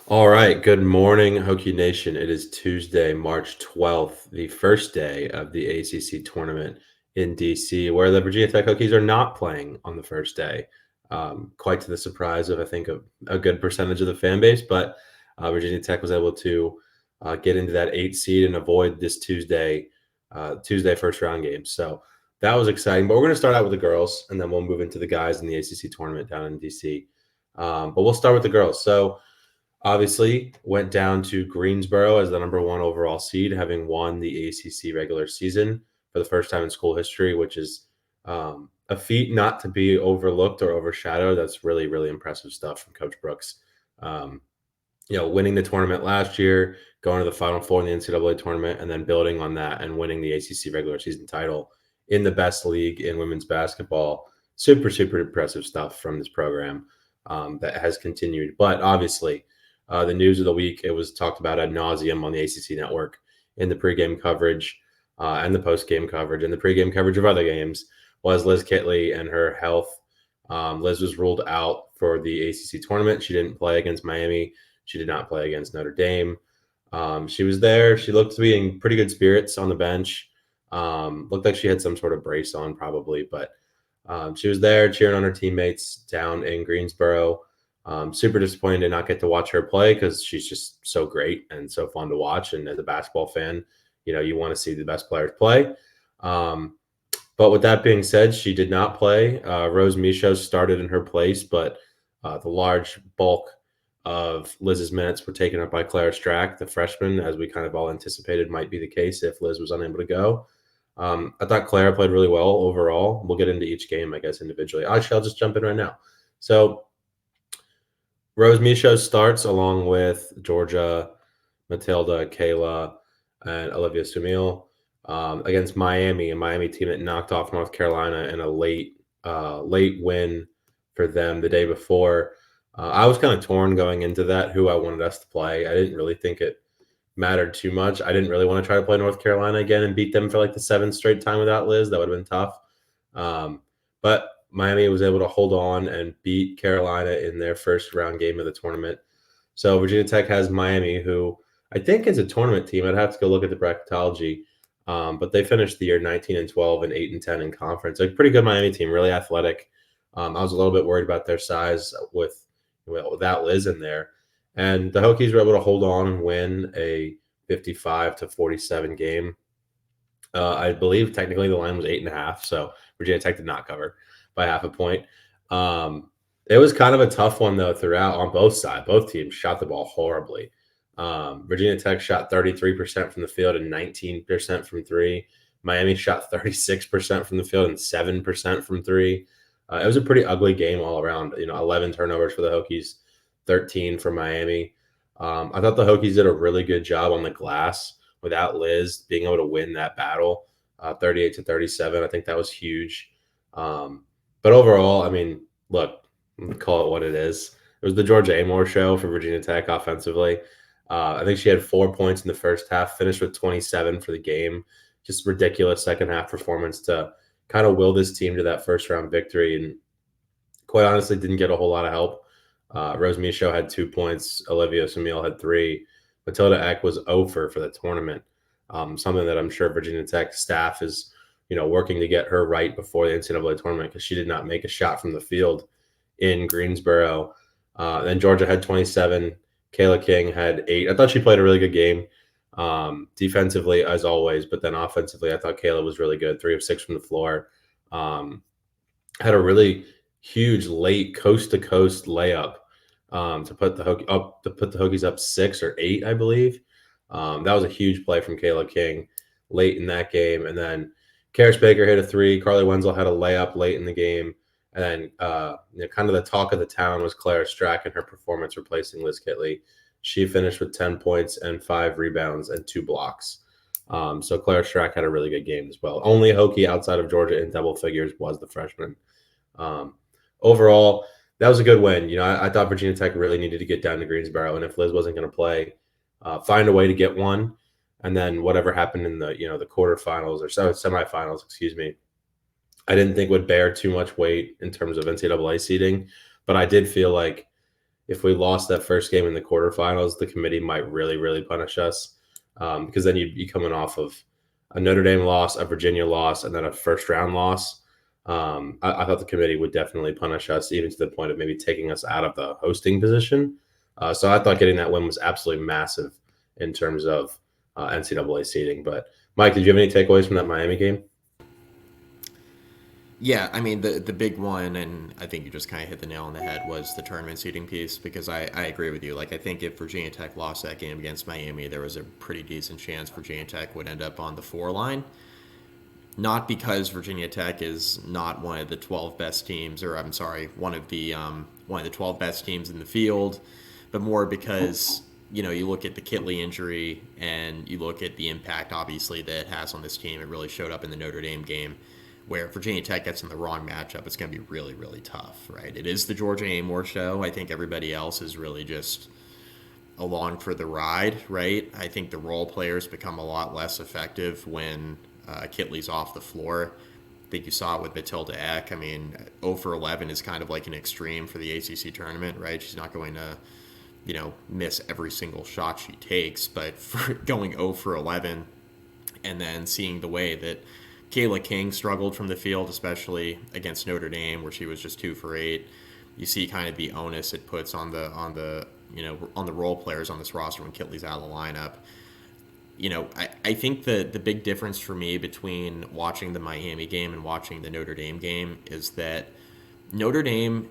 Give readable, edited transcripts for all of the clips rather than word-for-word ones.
All right. Good morning, Hokie Nation. It is Tuesday, March 12th, the first day of the ACC tournament in DC, where the Virginia Tech Hokies are not playing on the first day. Quite to the surprise of, I think, a good percentage of the fan base, but Virginia Tech was able to get into that 8 seed and avoid this Tuesday first round game. So that was exciting. But we're going to start out with the girls, and then we'll move into the guys in the ACC tournament down in DC. But we'll start with the girls. So obviously went down to Greensboro as the number one overall seed, having won the ACC regular season for the first time in school history, which is a feat not to be overlooked or overshadowed. That's really, really impressive stuff from Coach Brooks. Um, winning the tournament last year, going to the Final Four in the NCAA tournament, and then building on that and winning the ACC regular season title in the best league in women's basketball. Super, super impressive stuff from this program that has continued. But obviously, the news of the week, it was talked about ad nauseum on the ACC network in the pregame coverage and the postgame coverage and the pregame coverage of other games was Liz Kitley and her health. Liz was ruled out for the ACC tournament. She didn't play against Miami. She did not play against Notre Dame. She was there. She looked to be in pretty good spirits on the bench. Looked like she had some sort of brace on probably, but she was there cheering on her teammates down in Greensboro. Super disappointed to not get to watch her play because she's just so great and so fun to watch. And as a basketball fan, you want to see the best players play. But with that being said, she did not play. Rose Michaud started in her place, but the large bulk of Liz's minutes were taken up by Claire Strack, the freshman, as we kind of all anticipated might be the case if Liz was unable to go. I thought Claire played really well overall. We'll get into each game, I guess, individually. Actually, I'll just jump in right now. So Rose Michaud starts along with Georgia, Matilda, Kayla, and Olivia Sumil against Miami, a Miami team that knocked off North Carolina in a late win for them the day before. I was kind of torn going into that who I wanted us to play. I didn't really think it mattered too much. I didn't really want to try to play North Carolina again and beat them for like the seventh straight time without Liz. That would have been tough. But Miami was able to hold on and beat Carolina in their first round game of the tournament. So Virginia Tech has Miami, who I think is a tournament team. I'd have to go look at the bracketology. But they finished the year 19-12 and 8-10 in conference. A pretty good Miami team, really athletic. I was a little bit worried about their size without Liz in there. And the Hokies were able to hold on and win a 55-47 game. I believe technically the line was 8.5, so Virginia Tech did not cover by half a point. It was kind of a tough one though throughout on both sides. Both teams shot the ball horribly. Virginia Tech shot 33% from the field and 19% from three. Miami shot 36% from the field and 7% from three. It was a pretty ugly game all around. 11 turnovers for the Hokies, 13 for Miami. I thought the Hokies did a really good job on the glass without Liz being able to win that battle, 38-37. I think that was huge. But overall, I mean, look, call it what it is. It was the Georgia Amore show for Virginia Tech offensively. I think she had 4 points in the first half, finished with 27 for the game. Just ridiculous second half performance to kind of will this team to that first round victory. And quite honestly, didn't get a whole lot of help. Rose Michaud had 2 points. Olivia Sumil had 3. Matilda Eck was 0 for the tournament. Something that I'm sure Virginia Tech staff is, working to get her right before the NCAA tournament because she did not make a shot from the field in Greensboro. Then Georgia had 27. Kayla King had 8. I thought she played a really good game defensively, as always, but then offensively, I thought Kayla was really good. 3 of 6 from the floor. Had a really huge late coast-to-coast layup to put the Hokies up 6 or 8, I believe. That was a huge play from Kayla King late in that game. And then Karis Baker hit a 3. Carly Wenzel had a layup late in the game. And then kind of the talk of the town was Claire Strack and her performance replacing Liz Kitley. She finished with 10 points and 5 rebounds and 2 blocks. So Claire Strack had a really good game as well. Only Hokie outside of Georgia in double figures was the freshman. Overall, that was a good win. I thought Virginia Tech really needed to get down to Greensboro, and if Liz wasn't going to play, find a way to get one. And then whatever happened in the the quarterfinals or semifinals, excuse me, I didn't think would bear too much weight in terms of NCAA seeding, but I did feel like if we lost that first game in the quarterfinals, the committee might really, really punish us, because then you'd be coming off of a Notre Dame loss, a Virginia loss, and then a first round loss. I thought the committee would definitely punish us, even to the point of maybe taking us out of the hosting position. So I thought getting that win was absolutely massive in terms of NCAA seeding. But Mike, did you have any takeaways from that Miami game? Yeah, I mean the big one, and I think you just kind of hit the nail on the head, was the tournament seeding piece. Because I agree with you. Like I think if Virginia Tech lost that game against Miami, there was a pretty decent chance Virginia Tech would end up on the 4 line. Not because Virginia Tech is not one of the 12 best teams, or I'm sorry, one of the 12 best teams in the field, but more because you look at the Kitley injury and you look at the impact obviously that it has on this team. It really showed up in the Notre Dame game, where if Virginia Tech gets in the wrong matchup, it's going to be really, really tough, right? It is the Georgia Amore show. I think everybody else is really just along for the ride, right? I think the role players become a lot less effective when Kitley's off the floor. I think you saw it with Matilda Eck. I mean, 0 for 11 is kind of like an extreme for the ACC tournament, right? She's not going to, miss every single shot she takes, but for going 0 for 11 and then seeing the way that Kayla King struggled from the field, especially against Notre Dame, where she was just 2 for 8. You see kind of the onus it puts on the role players on this roster when Kitley's out of the lineup. I think the big difference for me between watching the Miami game and watching the Notre Dame game is that Notre Dame,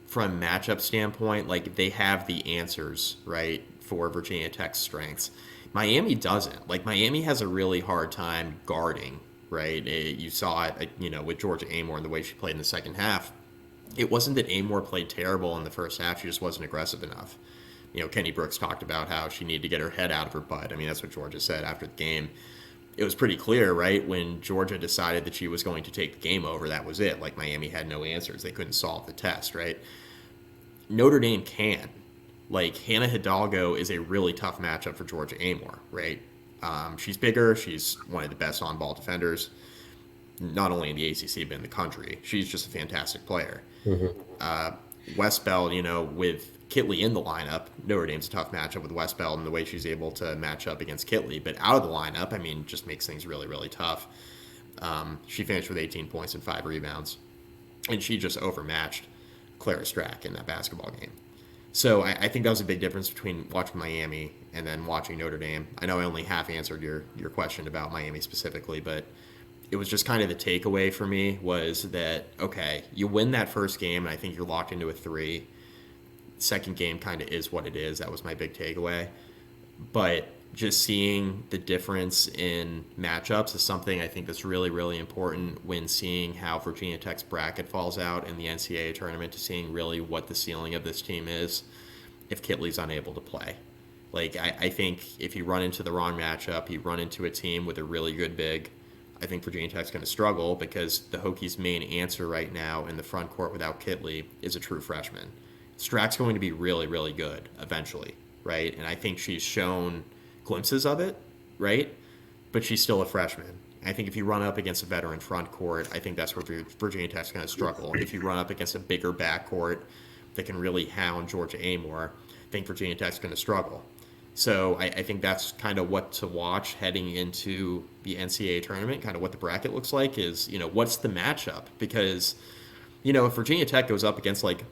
from a matchup standpoint, like they have the answers, right, for Virginia Tech's strengths. Miami doesn't. Like Miami has a really hard time guarding, right? You saw it, with Georgia Amore and the way she played in the second half. It wasn't that Amore played terrible in the first half; she just wasn't aggressive enough. Kenny Brooks talked about how she needed to get her head out of her butt. I mean, that's what Georgia said after the game. It was pretty clear, right? When Georgia decided that she was going to take the game over, that was it. Like Miami had no answers; they couldn't solve the test, right? Notre Dame can. Like Hannah Hidalgo is a really tough matchup for Georgia Amore, right? She's bigger. She's one of the best on-ball defenders, not only in the ACC but in the country. She's just a fantastic player. Mm-hmm. West Bell, with Kitley in the lineup, Notre Dame's a tough matchup with West Bell and the way she's able to match up against Kitley. But out of the lineup, I mean, just makes things really, really tough. She finished with 18 points and 5 rebounds, and she just overmatched Clara Strack in that basketball game. So I think that was a big difference between watching Miami and then watching Notre Dame. I know I only half answered your question about Miami specifically, but it was just kind of the takeaway for me was that, okay, you win that first game, and I think you're locked into a 3. Second game kind of is what it is. That was my big takeaway. But just seeing the difference in matchups is something I think that's really, really important when seeing how Virginia Tech's bracket falls out in the NCAA tournament, to seeing really what the ceiling of this team is if Kitley's unable to play. Like, I think if you run into the wrong matchup, you run into a team with a really good big, I think Virginia Tech's going to struggle, because the Hokies' main answer right now in the front court without Kitley is a true freshman. Strack's going to be really, really good eventually, right? And I think she's shown glimpses of it, right? But she's still a freshman. I think if you run up against a veteran front court, I think that's where Virginia Tech's going to struggle. If you run up against a bigger back court that can really hound Georgia Amore, I think Virginia Tech's going to struggle. So I think that's kind of what to watch heading into the NCAA tournament, kind of what the bracket looks like is, what's the matchup? Because, if Virginia Tech goes up against like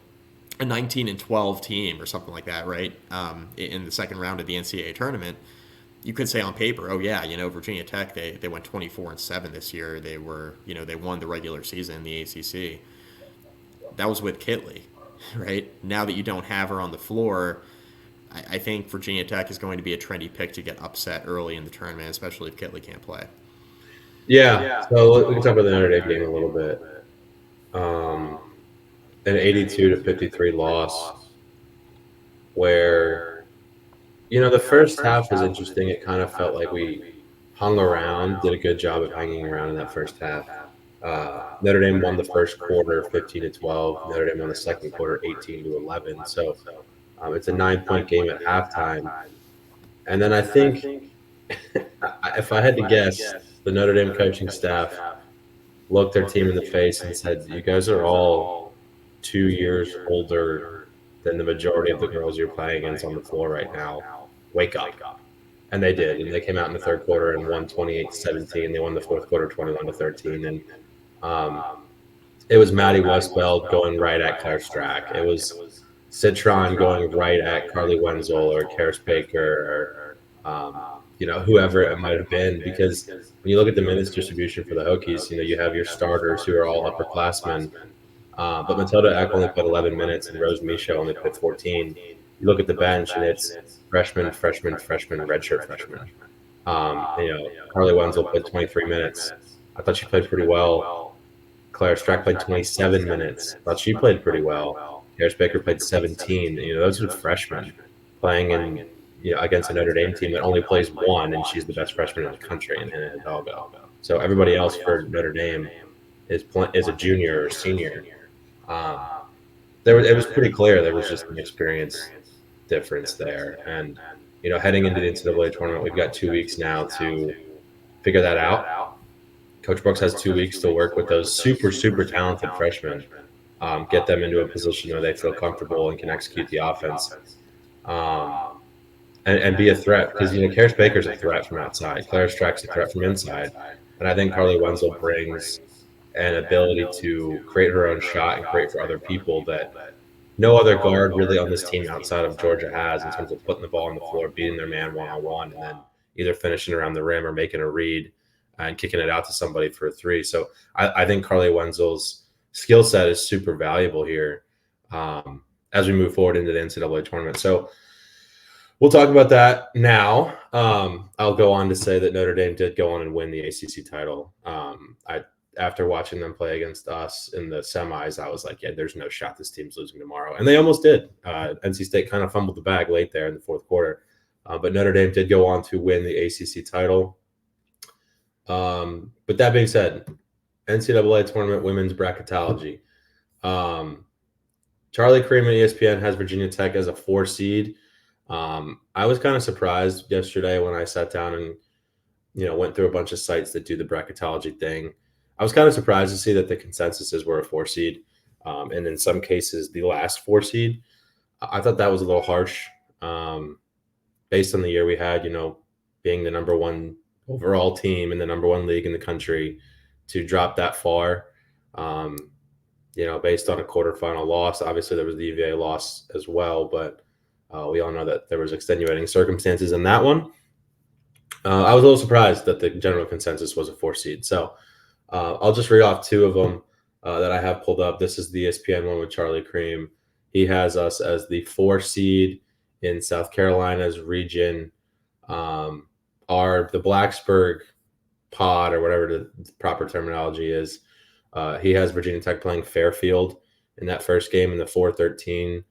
a 19-12 team or something like that, right, in the second round of the NCAA tournament, you could say on paper, oh yeah, Virginia Tech, they went 24-7 this year. They were, they won the regular season in the ACC. That was with Kitley, right? Now that you don't have her on the floor, I think Virginia Tech is going to be a trendy pick to get upset early in the tournament, especially if Kitley can't play. Yeah, so we can talk about the Notre Dame game a little bit. An 82-53 loss, where the first half was interesting. It kind of felt like we hung around, did a good job of hanging around in that first half. Notre Dame won the first quarter 15-12. Notre Dame won the second quarter 18-11. So it's a 9-point game at halftime. And then I think, if I had to guess, the Notre Dame coaching staff looked their team in the face and said, "You guys are all 2 years older than the majority of the girls you're playing against on the floor right now. Wake up. And they did. And they came out in the third quarter and won 28-17. They won the fourth quarter 21-13. And um, it was Maddie Westbeld going right at Claire Strack. It was Citron going right at Carly Wenzel or Karis Baker or whoever it might have been. Because when you look at the minutes distribution for the Hokies, you have your starters who are all upperclassmen. But Matilda Eck only played 11 minutes and Rose Misha only played 14. You look at the bench and it's freshman, redshirt freshman. Carly Wenzel played 23 minutes. I thought she played pretty well. Claire Strack played 27 minutes. I thought she played pretty well. Karis Baker played 17. Those are freshmen playing in against a Notre Dame team that only plays one, and she's the best freshman in the country in Hidalgo. So everybody else for Notre Dame is a junior or senior. It was pretty clear there was just an experience difference there. And heading into the NCAA tournament, we've got 2 weeks now to figure that out. Coach Brooks has 2 weeks to work with those super, super talented freshmen, get them into a position where they feel comfortable and can execute the offense, and be a threat. Because Karis Baker's a threat from outside, Claire Strack's a threat from inside, and I think Carly Wenzel brings an ability to create her own shot and create for other people that no other guard really on this team outside of Georgia has, in terms of putting the ball on the floor, beating their man one-on-one, and then either finishing around the rim or making a read and kicking it out to somebody for a three. So I think Carly Wenzel's skill set is super valuable here as we move forward into the NCAA tournament. So we'll talk about that now. I'll go on to say that Notre Dame did go on and win the ACC title. After watching them play against us in the semis, I was like, yeah, there's no shot this team's losing tomorrow. And they almost did. NC State kind of fumbled the bag late there in the fourth quarter. But Notre Dame did go on to win the ACC title. But that being said, NCAA tournament women's bracketology. Charlie Cream and ESPN has Virginia Tech as a 4 seed. I was kind of surprised yesterday when I sat down and went through a bunch of sites that do the bracketology thing. I was kind of surprised to see that the consensuses were a 4 seed, and in some cases the last 4 seed. I thought that was a little harsh, based on the year we had. Being the number 1 overall team in the number 1 league in the country, to drop that far, based on a quarterfinal loss. Obviously, there was the UVA loss as well, but we all know that there was extenuating circumstances in that one. I was a little surprised that the general consensus was a 4 seed. So I'll just read off 2 of them that I have pulled up. This is the ESPN one with Charlie Cream. He has us as the 4 seed in South Carolina's region. The Blacksburg pod, or whatever the proper terminology is, he has Virginia Tech playing Fairfield in that first game, in the 4-13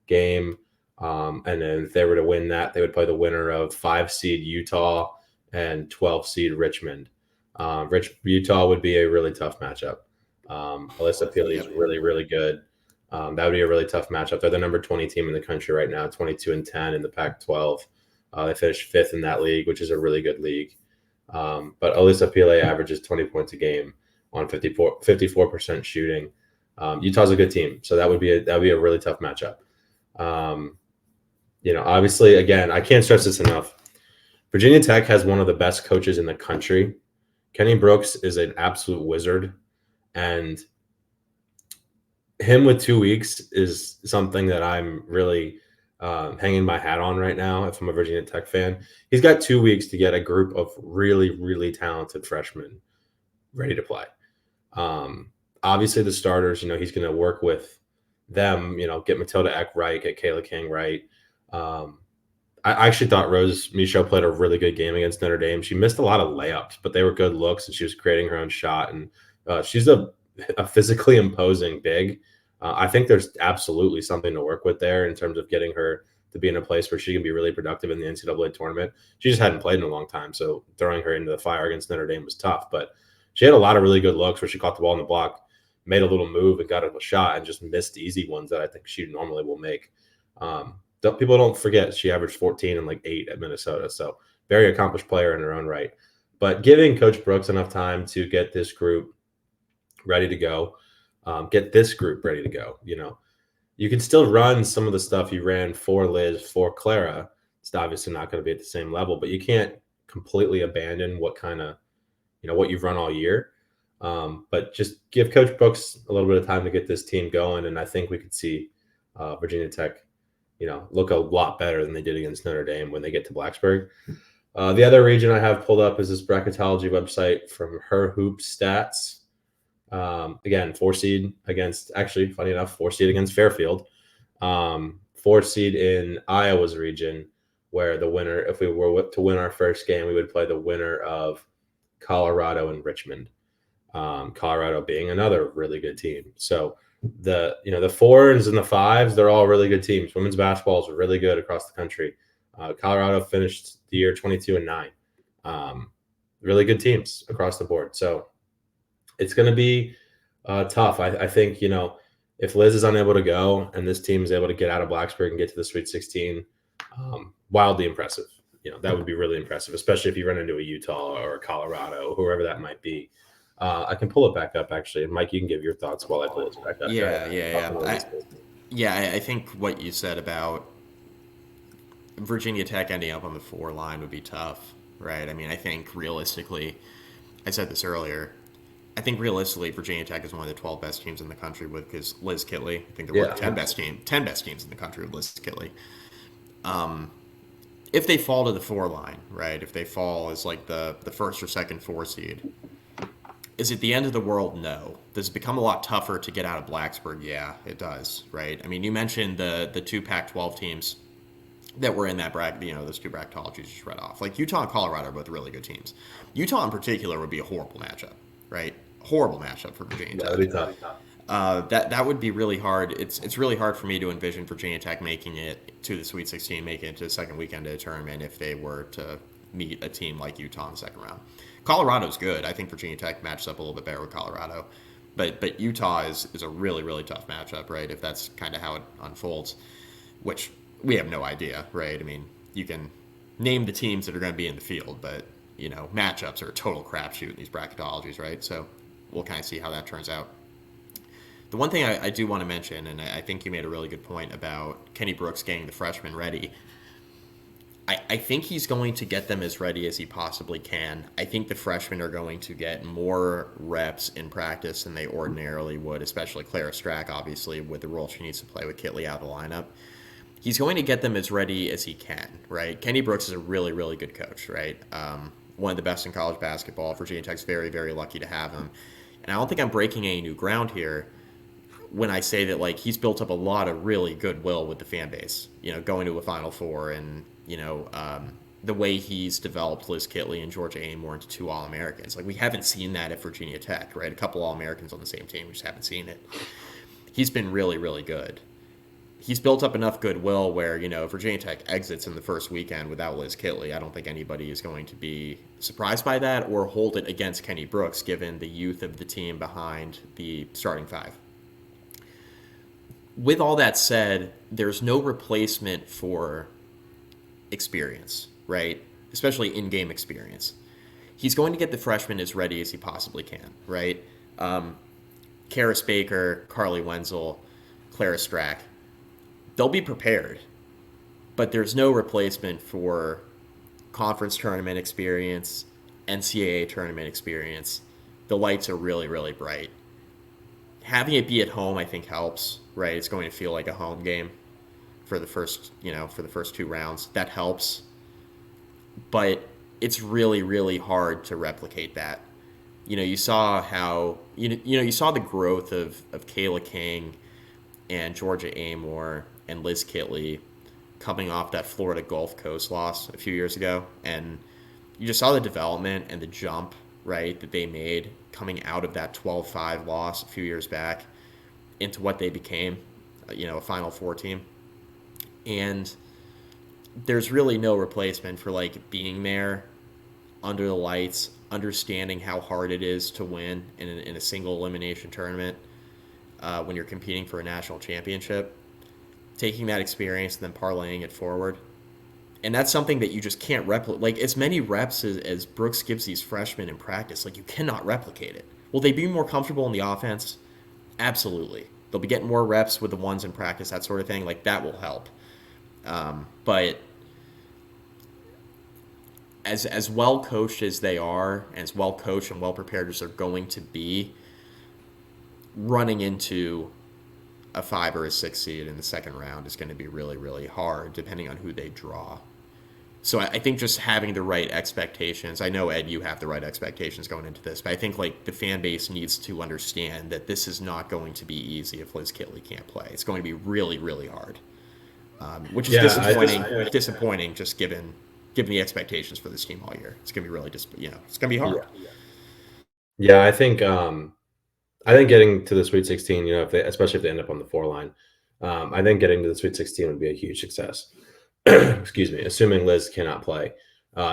game. And then if they were to win that, they would play the winner of 5 seed Utah and 12 seed Richmond. Utah would be a really tough matchup. Alyssa Peely is really, really good. That would be a really tough matchup. They're the number 20 team in the country right now, 22-10 in the Pac-12. They finished 5th in that league, which is a really good league. But Alyssa Peely averages 20 points a game on 54% shooting. Utah's a good team, so that would be a really tough matchup. Obviously, again, I can't stress this enough. Virginia Tech has one of the best coaches in the country. Kenny Brooks is an absolute wizard, and him with 2 weeks is something that I'm really hanging my hat on right now. If I'm a Virginia Tech fan, he's got 2 weeks to get a group of really, really talented freshmen ready to play. Obviously, the starters, he's going to work with them. Get Matilda Eck right, get Kayla King right. I actually thought Rose Michaud played a really good game against Notre Dame. She missed a lot of layups, but they were good looks, and she was creating her own shot. And she's a physically imposing big. I think there's absolutely something to work with there in terms of getting her to be in a place where she can be really productive in the NCAA tournament. She just hadn't played in a long time, so throwing her into the fire against Notre Dame was tough. But she had a lot of really good looks where she caught the ball in the block, made a little move, and got a shot, and just missed easy ones that I think she normally will make. People don't forget she averaged 14 and 8 at Minnesota, so very accomplished player in her own right. But giving Coach Brooks enough time to get this group ready to go, you can still run some of the stuff you ran for Liz, for Clara. It's obviously not going to be at the same level, but you can't completely abandon what you've run all year. But just give Coach Brooks a little bit of time to get this team going, and I think we could see Virginia Tech, look a lot better than they did against Notre Dame when they get to Blacksburg. The other region I have pulled up is this bracketology website from Her Hoop Stats. Again, 4 seed against, actually, funny enough, 4 seed against Fairfield. 4 seed in Iowa's region, where the winner, if we were to win our first game, we would play the winner of Colorado and Richmond. Colorado being another really good team. So the 4s and the 5s, they're all really good teams. Women's basketball is really good across the country. Colorado finished the year 22-9. Really good teams across the board. So it's going to be tough. I think, if Liz is unable to go and this team is able to get out of Blacksburg and get to the Sweet 16, wildly impressive. That would be really impressive, especially if you run into a Utah or a Colorado, whoever that might be. I can pull it back up, actually. And Mike, you can give your thoughts while I pull it back up. I think what you said about Virginia Tech ending up on the 4 line would be tough, right? I mean, I think realistically, I said this earlier, I think realistically, Virginia Tech is one of the 12 best teams in the country because Liz Kitley. I think they're one of the 10 best teams in the country with Liz Kitley. If they fall to the 4 line, right? If they fall as like the first or second 4 seed, is it the end of the world? No. Does it become a lot tougher to get out of Blacksburg? Yeah, it does, right? I mean, you mentioned the 2 Pac-12 teams that were in that bracket, those 2 bracketologies you just read off. Like Utah and Colorado are both really good teams. Utah in particular would be a horrible matchup, right? Horrible matchup for Virginia Tech. That would be tough. That would be really hard. It's really hard for me to envision Virginia Tech making it to the Sweet 16, making it to the second weekend of the tournament if they were to meet a team like Utah in the second round. Colorado's good. I think Virginia Tech matches up a little bit better with Colorado. But Utah is a really, really tough matchup, right, if that's kind of how it unfolds, which we have no idea, right? I mean, you can name the teams that are going to be in the field, but, matchups are a total crapshoot in these bracketologies, right? So we'll kind of see how that turns out. The one thing I do want to mention, and I think you made a really good point about Kenny Brooks getting the freshmen ready, I think he's going to get them as ready as he possibly can. I think the freshmen are going to get more reps in practice than they ordinarily would, especially Clara Strack, obviously, with the role she needs to play with Kitley out of the lineup. He's going to get them as ready as he can, right? Kenny Brooks is a really, really good coach, right? One of the best in college basketball. Virginia Tech's very, very lucky to have him. And I don't think I'm breaking any new ground here when I say that, like, he's built up a lot of really goodwill with the fan base, going to a Final Four and, the way he's developed Liz Kitley and Georgia Amore into 2 All-Americans. Like, we haven't seen that at Virginia Tech, right? A couple All-Americans on the same team, we just haven't seen it. He's been really, really good. He's built up enough goodwill where, if Virginia Tech exits in the first weekend without Liz Kitley, I don't think anybody is going to be surprised by that or hold it against Kenny Brooks, given the youth of the team behind the starting 5. With all that said, there's no replacement for experience, right? Especially in-game experience. He's going to get the freshmen as ready as he possibly can, right? Karis Baker, Carly Wenzel, Clara Strack, they'll be prepared, but there's no replacement for conference tournament experience, NCAA tournament experience. The lights are really, really bright. Having it be at home, I think, helps, right? It's going to feel like a home game for the first 2 rounds. That helps. But it's really, really hard to replicate that. You saw how, you saw the growth of Kayla King and Georgia Amore and Liz Kitley coming off that Florida Gulf Coast loss a few years ago. And you just saw the development and the jump, right, that they made coming out of that 12-5 loss a few years back into what they became, a Final Four team. And there's really no replacement for, like, being there under the lights, understanding how hard it is to win in a single elimination tournament when you're competing for a national championship, taking that experience and then parlaying it forward. And that's something that you just can't replicate. Like, as many reps as Brooks gives these freshmen in practice, like, you cannot replicate it. Will they be more comfortable in the offense? Absolutely. they'll be getting more reps with the ones in practice, that sort of thing. Like that will help. But as well coached as they are, and as well coached and well prepared as they're going to be, running into a 5 or a 6 seed in the second round is going to be really, really hard, depending on who they draw. So I think just having the right expectations. I know, Ed, you have the right expectations going into this, but I think like the fan base needs to understand that this is not going to be easy if Liz Kitley can't play. It's going to be really, really hard, which is disappointing. Just given the expectations for this team all year, it's going to be really it's going to be hard. Yeah, I think getting to the Sweet 16, especially if they end up on the 4 line, I think getting to the Sweet 16 would be a huge success. Excuse me, assuming Liz cannot play,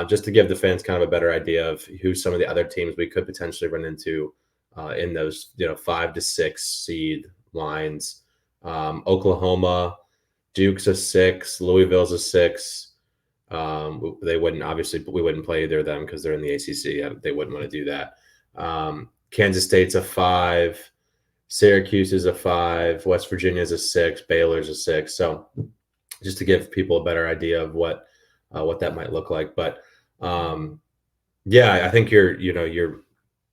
just to give the fans kind of a better idea of who some of the other teams we could potentially run into in those 5 to 6 seed lines. Oklahoma, Duke's a 6, Louisville's a 6. They wouldn't we wouldn't play either of them because they're in the ACC. They wouldn't want to do that. Kansas State's a 5, Syracuse is a 5, West Virginia's a 6, Baylor's a 6. So just to give people a better idea of what that might look like. But I think your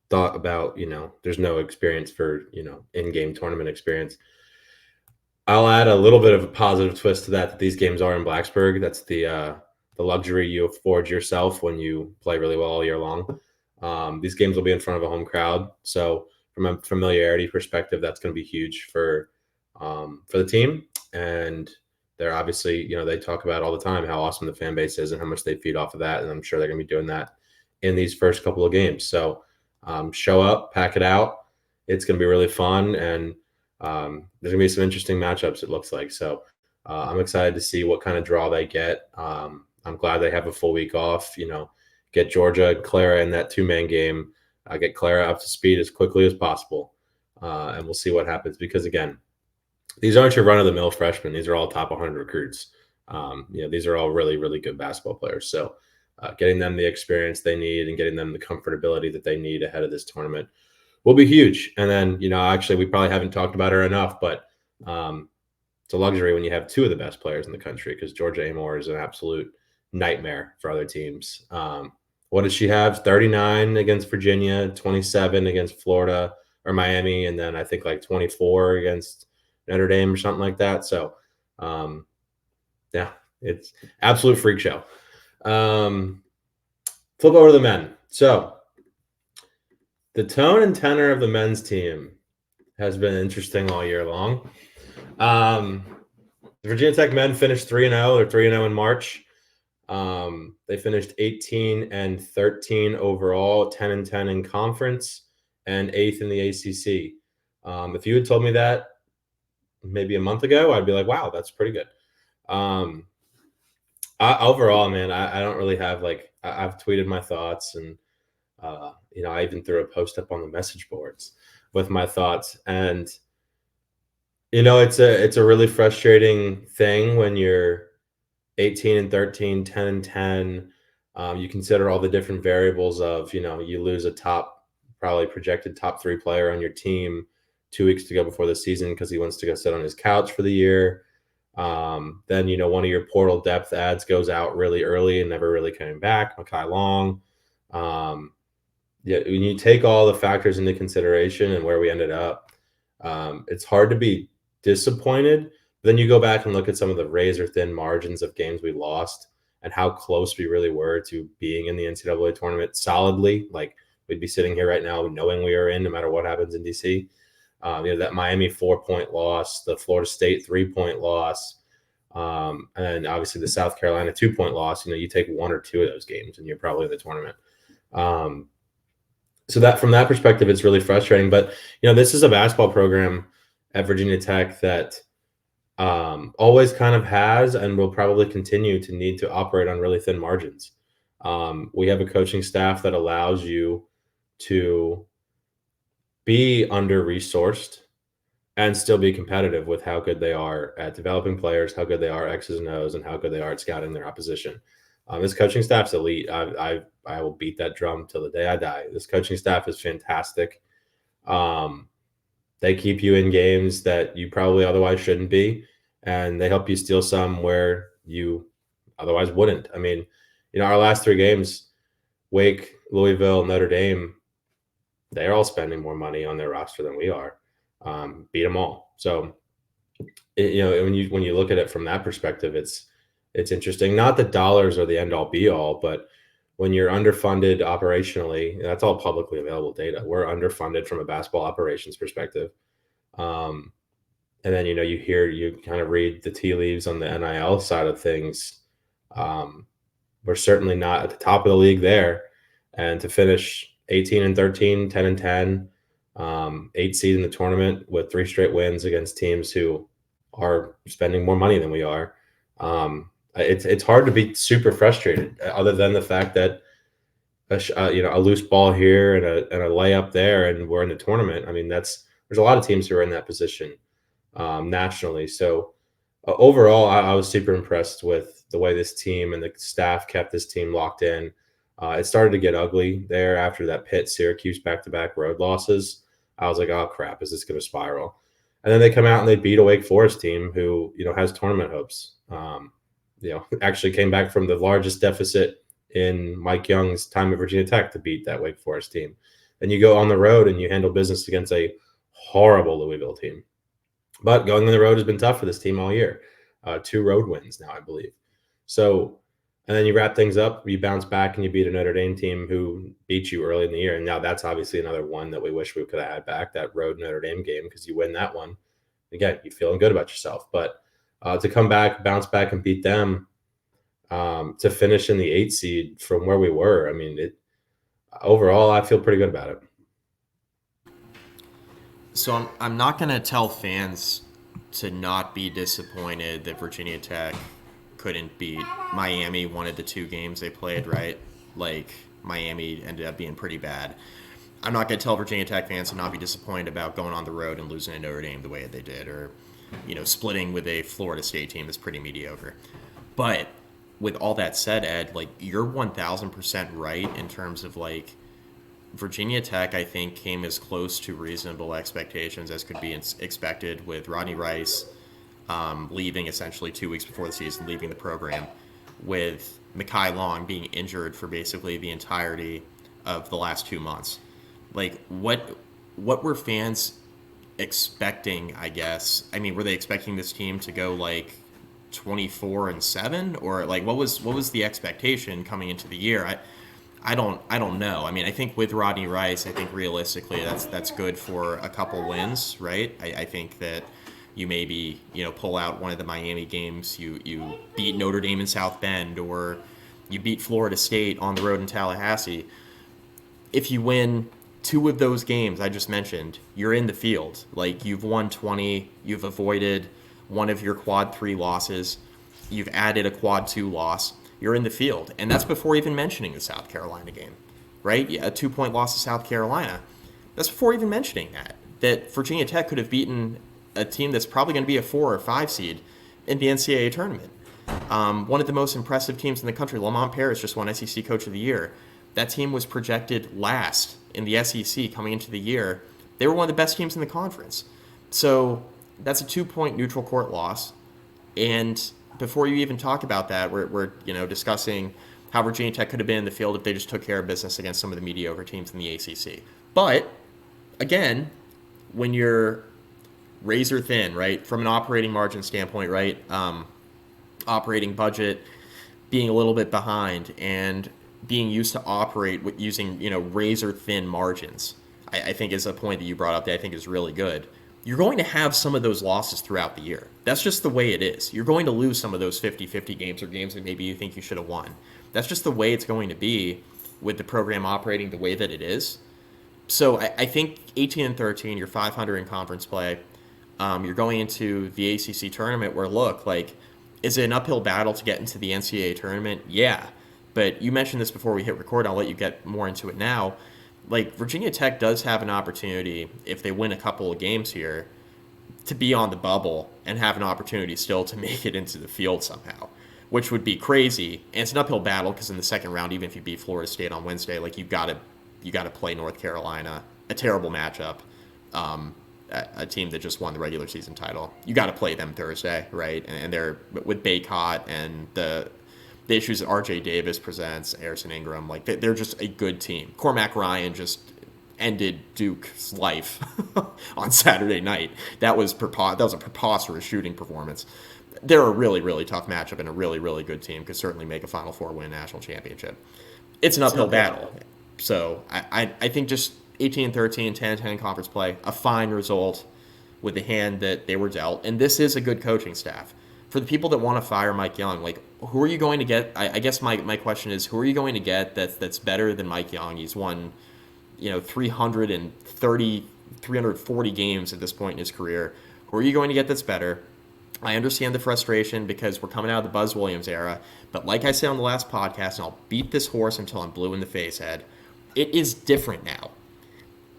thought about there's no experience for in-game tournament experience. I'll add a little bit of a positive twist to that these games are in Blacksburg. That's the luxury you afford yourself when you play really well all year long. These games will be in front of a home crowd, so from a familiarity perspective, that's going to be huge for the team. And they're obviously, they talk about all the time how awesome the fan base is and how much they feed off of that. And I'm sure they're going to be doing that in these first couple of games. So show up, pack it out. It's going to be really fun. And there's going to be some interesting matchups, it looks like. So I'm excited to see what kind of draw they get. I'm glad they have a full week off, get Georgia and Clara in that 2-man game, get Clara up to speed as quickly as possible. And we'll see what happens because, again, these aren't your run-of-the-mill freshmen. These are all top 100 recruits. These are all really, really good basketball players. So getting them the experience they need and getting them the comfortability that they need ahead of this tournament will be huge. And then, actually, we probably haven't talked about her enough, but it's a luxury when you have 2 of the best players in the country because Georgia Amore is an absolute nightmare for other teams. What did she have? 39 against Virginia, 27 against Florida or Miami, and then I think like 24 against Notre Dame or something like that. So, it's absolute freak show. Flip over to the men. So, the tone and tenor of the men's team has been interesting all year long. The Virginia Tech men finished 3-0. They're 3-0 in March. They finished 18-13 overall, 10-10 in conference, and 8th in the ACC. If you had told me that maybe a month ago, I'd be like, wow, that's pretty good. Overall, man, I don't really have I've tweeted my thoughts and, I even threw a post up on the message boards with my thoughts. And, it's a really frustrating thing when you're 18-13, 10-10. You consider all the different variables of, you lose a probably projected top 3 player on your team 2 weeks to go before the season because he wants to go sit on his couch for the year. Then, one of your portal depth ads goes out really early and never really coming back, Makai Long. When you take all the factors into consideration and where we ended up, it's hard to be disappointed. Then you go back and look at some of the razor thin margins of games we lost and how close we really were to being in the NCAA tournament solidly. Like we'd be sitting here right now knowing we are in no matter what happens in DC. That Miami 4-point loss, the Florida State 3-point loss, and obviously the South Carolina 2-point loss. You take 1 or 2 of those games and you're probably in the tournament. So that from that perspective, it's really frustrating. But, this is a basketball program at Virginia Tech that always kind of has and will probably continue to need to operate on really thin margins. We have a coaching staff that allows you to be under-resourced and still be competitive with how good they are at developing players, how good they are X's and O's, and how good they are at scouting their opposition. This coaching staff's elite. I will beat that drum till the day I die. This coaching staff is fantastic. They keep you in games that you probably otherwise shouldn't be, and they help you steal some where you otherwise wouldn't. I mean, our last three games, Wake, Louisville, Notre Dame, they're all spending more money on their roster than we are. Beat them all. So, when you look at it from that perspective, it's interesting. Not that dollars are the end all be all, but when you're underfunded operationally, that's all publicly available data. We're underfunded from a basketball operations perspective. Um, and then you kind of read the tea leaves on the NIL side of things. Um, we're certainly not at the top of the league there, and to finish 18 and 13, 10 and 10, 8 seed in the tournament with 3 straight wins against teams who are spending more money than we are. It's hard to be super frustrated, other than the fact that a loose ball here and a layup there, and we're in the tournament. I mean, there's a lot of teams who are in that position nationally. So overall, I was super impressed with the way this team and the staff kept this team locked in. It started to get ugly there after that Pitt Syracuse back-to-back road losses. I was like, oh crap, is this going to spiral? And then they come out and they beat a Wake Forest team who has tournament hopes. Actually came back from the largest deficit in Mike Young's time at Virginia Tech to beat that Wake Forest team. And you go on the road and you handle business against a horrible Louisville team. But going on the road has been tough for this team all year. 2 road wins now, I believe. So, and then you wrap things up, you bounce back and you beat a Notre Dame team who beat you early in the year. And now that's obviously another one that we wish we could have had back, that road Notre Dame game, because you win that one. Again, you're feeling good about yourself. But to come back, bounce back and beat them, to finish in the 8 seed from where we were, I mean, overall, I feel pretty good about it. So I'm not going to tell fans to not be disappointed that Virginia Tech couldn't beat Miami one of the 2 games they played, right? Like, Miami ended up being pretty bad. I'm not going to tell Virginia Tech fans to not be disappointed about going on the road and losing to Notre Dame the way they did, or, splitting with a Florida State team that's pretty mediocre. But with all that said, Ed, like, you're 1,000% right in terms of, like, Virginia Tech, I think, came as close to reasonable expectations as could be expected, with Rodney Rice leaving essentially 2 weeks before the season, leaving the program, with Mekhi Long being injured for basically the entirety of the last 2 months. Like, what were fans expecting, I guess? I mean, were they expecting this team to go like 24-7, or like what was the expectation coming into the year? I don't know. I mean, I think with Rodney Rice, I think realistically that's good for a couple wins, right? I think that you maybe pull out one of the Miami games, you beat Notre Dame in South Bend, or you beat Florida State on the road in Tallahassee. If you win 2 of those games I just mentioned, you're in the field. Like, you've won 20, you've avoided one of your quad 3 losses, you've added a quad 2 loss. You're in the field. And that's before even mentioning the South Carolina game, right? Yeah, a 2-point loss to South Carolina. That's before even mentioning that Virginia Tech could have beaten a team that's probably going to be a 4 or 5 seed in the NCAA tournament. One of the most impressive teams in the country, Lamont Paris, just won SEC Coach of the Year. That team was projected last in the SEC coming into the year. They were one of the best teams in the conference. So that's a 2-point neutral court loss. And before you even talk about that, we're discussing how Virginia Tech could have been in the field if they just took care of business against some of the mediocre teams in the ACC. But again, when you're razor thin, right, from an operating margin standpoint, right, operating budget being a little bit behind and being used to operate with using razor thin margins, I think is a point that you brought up that I think is really good. You're going to have some of those losses throughout the year. That's just the way it is. You're going to lose some of those 50-50 games, or games that maybe you think you should have won. That's just the way it's going to be with the program operating the way that it is. So I think 18 and 13, you're 500 in conference play. You're going into the ACC tournament where, look, like, is it an uphill battle to get into the NCAA tournament? Yeah. But you mentioned this before we hit record. I'll let you get more into it now. Like, Virginia Tech does have an opportunity, if they win a couple of games here, to be on the bubble and have an opportunity still to make it into the field somehow, which would be crazy. And it's an uphill battle because in the second round, even if you beat Florida State on Wednesday, like, you got to play North Carolina, a terrible matchup, a team that just won the regular season title. You got to play them Thursday, right? And they're with Baycott and the issues that RJ Davis presents, Harrison Ingram, like they're just a good team. Cormac Ryan just ended Duke's life on Saturday night. That was a preposterous shooting performance. They're a really, really tough matchup and a really, really good team. Could certainly make a Final Four win national championship. It's an uphill battle. So I think just 18-13, 10-10 conference play, a fine result with the hand that they were dealt. And this is a good coaching staff. For the people that want to fire Mike Young, like, who are you going to get? I guess my question is, who are you going to get that's better than Mike Young? He's won, 330, 340 games at this point in his career. Who are you going to get that's better? I understand the frustration because we're coming out of the Buzz Williams era, but like I said on the last podcast, and I'll beat this horse until I'm blue in the face, Ed, it is different now.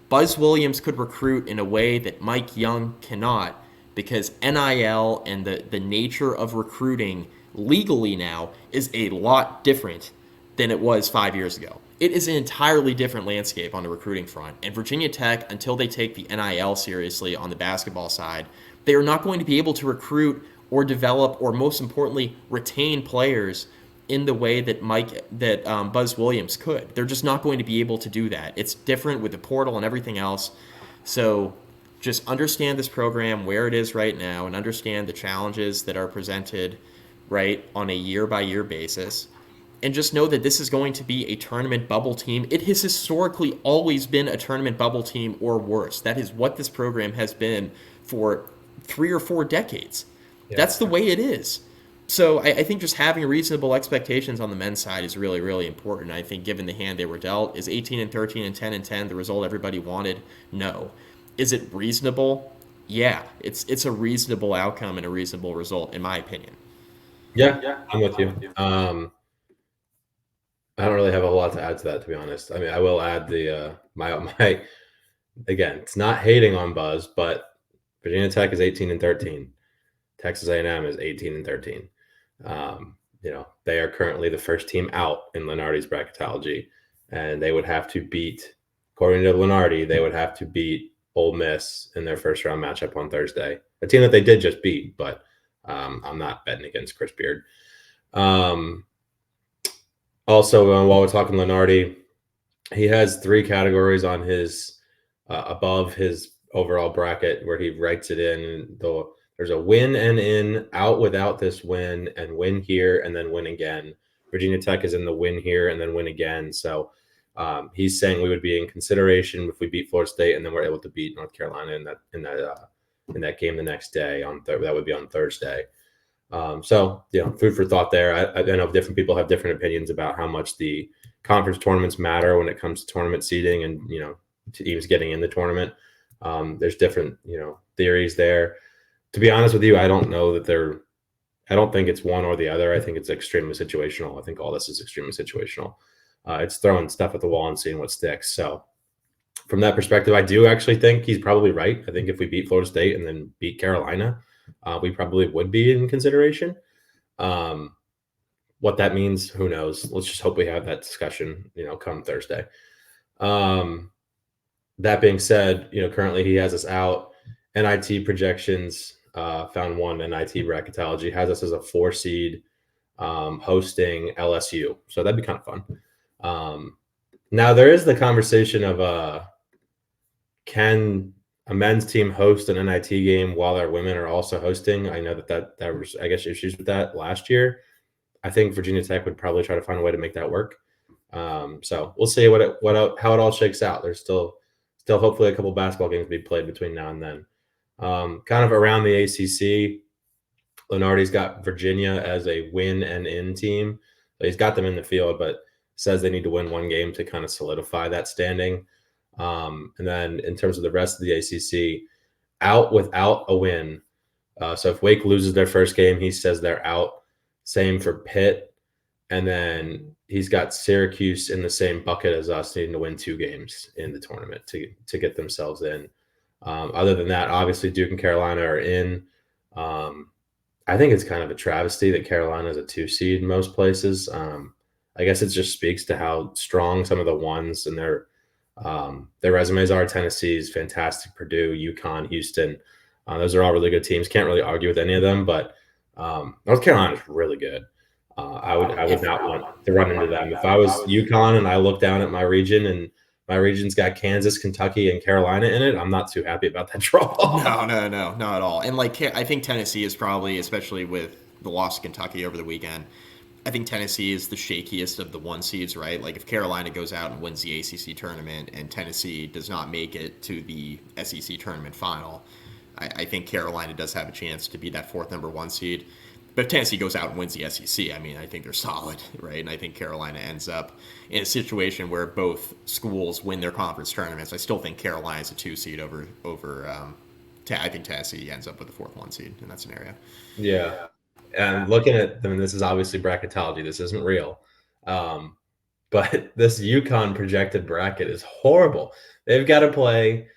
Buzz Williams could recruit in a way that Mike Young cannot because NIL and the nature of recruiting legally now is a lot different than it was 5 years ago. It is an entirely different landscape on the recruiting front. And Virginia Tech, until they take the NIL seriously on the basketball side, they are not going to be able to recruit or develop or, most importantly, retain players in the way that Buzz Williams could. They're just not going to be able to do that. It's different with the portal and everything else. So just understand this program where it is right now and understand the challenges that are presented right on a year-by-year basis. And just know that this is going to be a tournament bubble team. It has historically always been a tournament bubble team or worse. That is what this program has been for 3 or 4 decades. Yeah. That's the way it is. So I think just having reasonable expectations on the men's side is really, really important. I think given the hand they were dealt, is 18-13 and 10-10 the result everybody wanted? No. Is it reasonable? Yeah. It's a reasonable outcome and a reasonable result, in my opinion. Yeah, I'm with you. I don't really have a lot to add to that, to be honest. I mean, I will add the my again, it's not hating on Buzz, but Virginia Tech is 18-13. Texas A&M is 18-13. They are currently the first team out in Lenardi's bracketology, and they would have to beat, according to Lenardi, they would have to beat Ole Miss in their first round matchup on Thursday. A team that they did just beat, but I'm not betting against Chris Beard. Also, while we're talking Lenardi, he has 3 categories on his above his overall bracket where he writes it in. There's a win and in, out without this win, and win here and then win again. Virginia Tech is in the win here and then win again. So he's saying we would be in consideration if we beat Florida State and then we're able to beat North Carolina in that game the next day. That would be on Thursday. So food for thought there. I know different people have different opinions about how much the conference tournaments matter when it comes to tournament seeding and teams getting in the tournament. There's different theories there. To be honest with you, I don't know that I don't think it's one or the other. I think it's extremely situational. I think all this is extremely situational. It's throwing stuff at the wall and seeing what sticks. So from that perspective, I do actually think he's probably right. I think if we beat Florida State and then beat Carolina, we probably would be in consideration. What that means, who knows? Let's just hope we have that discussion, come Thursday. That being said, currently he has us out. NIT projections, found one NIT bracketology, has us as a 4 seed hosting LSU. So that'd be kind of fun. Now there is the conversation of can a men's team host an NIT game while our women are also hosting? I know that was, I guess, issues with that last year. I think Virginia Tech would probably try to find a way to make that work. So we'll see how it all shakes out. There's still hopefully a couple basketball games to be played between now and then. Kind of around the ACC, Lenardi's got Virginia as a win and in team. So he's got them in the field, but says they need to win one game to kind of solidify that standing. And then in terms of the rest of the ACC, out without a win. So if Wake loses their first game, he says they're out. Same for Pitt. And then he's got Syracuse in the same bucket as us, needing to win 2 games in the tournament to get themselves in. Other than that, obviously Duke and Carolina are in. I think it's kind of a travesty that Carolina is a 2 seed in most places. I guess it just speaks to how strong some of the ones in their Their resumes are Tennessee's fantastic, Purdue, UConn, Houston. Those are all really good teams. Can't really argue with any of them, but North Carolina is really good. I would not want to run into them. If I was UConn and I look down at my region and my region's got Kansas, Kentucky, and Carolina in it, I'm not too happy about that draw. No, not at all. And like I think Tennessee is probably, especially with the loss to Kentucky over the weekend, I think Tennessee is the shakiest of the one seeds, right? Like if Carolina goes out and wins the ACC tournament and Tennessee does not make it to the SEC tournament final, I think Carolina does have a chance to be that fourth number one seed. But if Tennessee goes out and wins the SEC, I mean, I think they're solid, right? And I think Carolina ends up in a situation where both schools win their conference tournaments. I still think Carolina's a two seed over. I think Tennessee ends up with the fourth one seed in that scenario. Yeah. And looking at them, this is obviously bracketology. This isn't real. But this UConn projected bracket is horrible. They've got to play.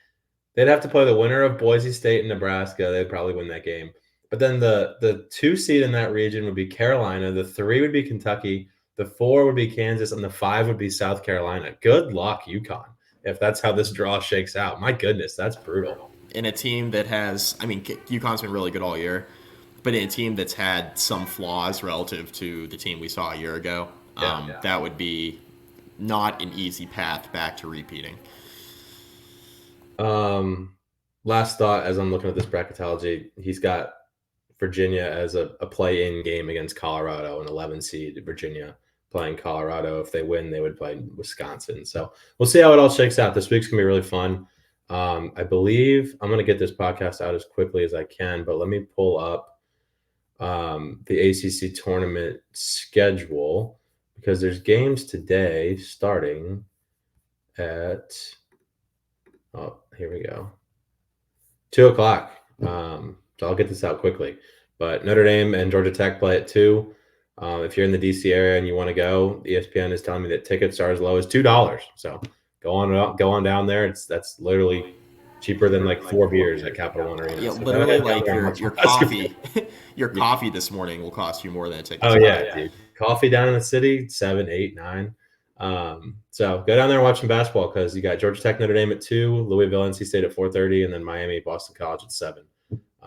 They'd have to play the winner of Boise State and Nebraska. They'd probably win that game. But then the 2 seed in that region would be Carolina. The 3 would be Kentucky. The 4 would be Kansas, and the 5 would be South Carolina. Good luck, UConn, if that's how this draw shakes out. My goodness, that's brutal. In a team that has, I mean, UConn's been really good all year, but in a team that's had some flaws relative to the team we saw a year ago, that would be not an easy path back to repeating. Last thought as I'm looking at this bracketology, he's got Virginia as a play-in game against Colorado, an 11 seed Virginia playing Colorado. If they win, they would play Wisconsin. So we'll see how it all shakes out. This week's going to be really fun. I believe I'm going to get this podcast out as quickly as I can, but let me pull up the ACC tournament schedule because there's games today starting at, here we go, 2 o'clock. So I'll get this out quickly. But Notre Dame and Georgia Tech play at 2. If you're in the DC area and you want to go, ESPN is telling me that tickets are as low as $2. So go on down there. That's literally cheaper than like 4 beers at Capital One Arena. Yeah, So literally like your coffee, your coffee this morning will cost you more than a ticket. Oh yeah, dude. Coffee down in the city, 7, 8, 9. So go down there and watch some basketball because you got Georgia Tech, Notre Dame at 2, Louisville, NC State at 4:30, and then Miami, Boston College at 7.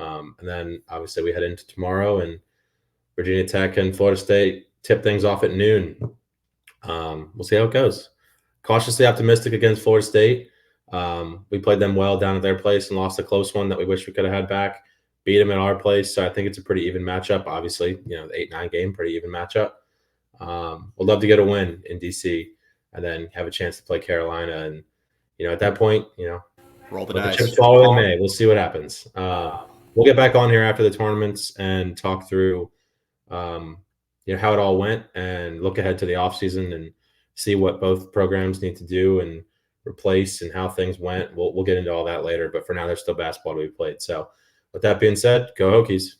And then obviously we head into tomorrow and Virginia Tech and Florida State tip things off at noon. We'll see how it goes. Cautiously optimistic against Florida State. We played them well down at their place and lost a close one that we wish we could have had back. Beat them at our place. So I think it's a pretty even matchup. Obviously, the 8-9 game, pretty even matchup. We'd love to get a win in DC and then have a chance to play Carolina. And, at that point, roll the dice. Chips fall where they may. We'll see what happens. We'll get back on here after the tournaments and talk through, how it all went and look ahead to the offseason and see what both programs need to do and replace and how things went. We'll get into all that later. But for now, there's still basketball to be played. So with that being said, go Hokies.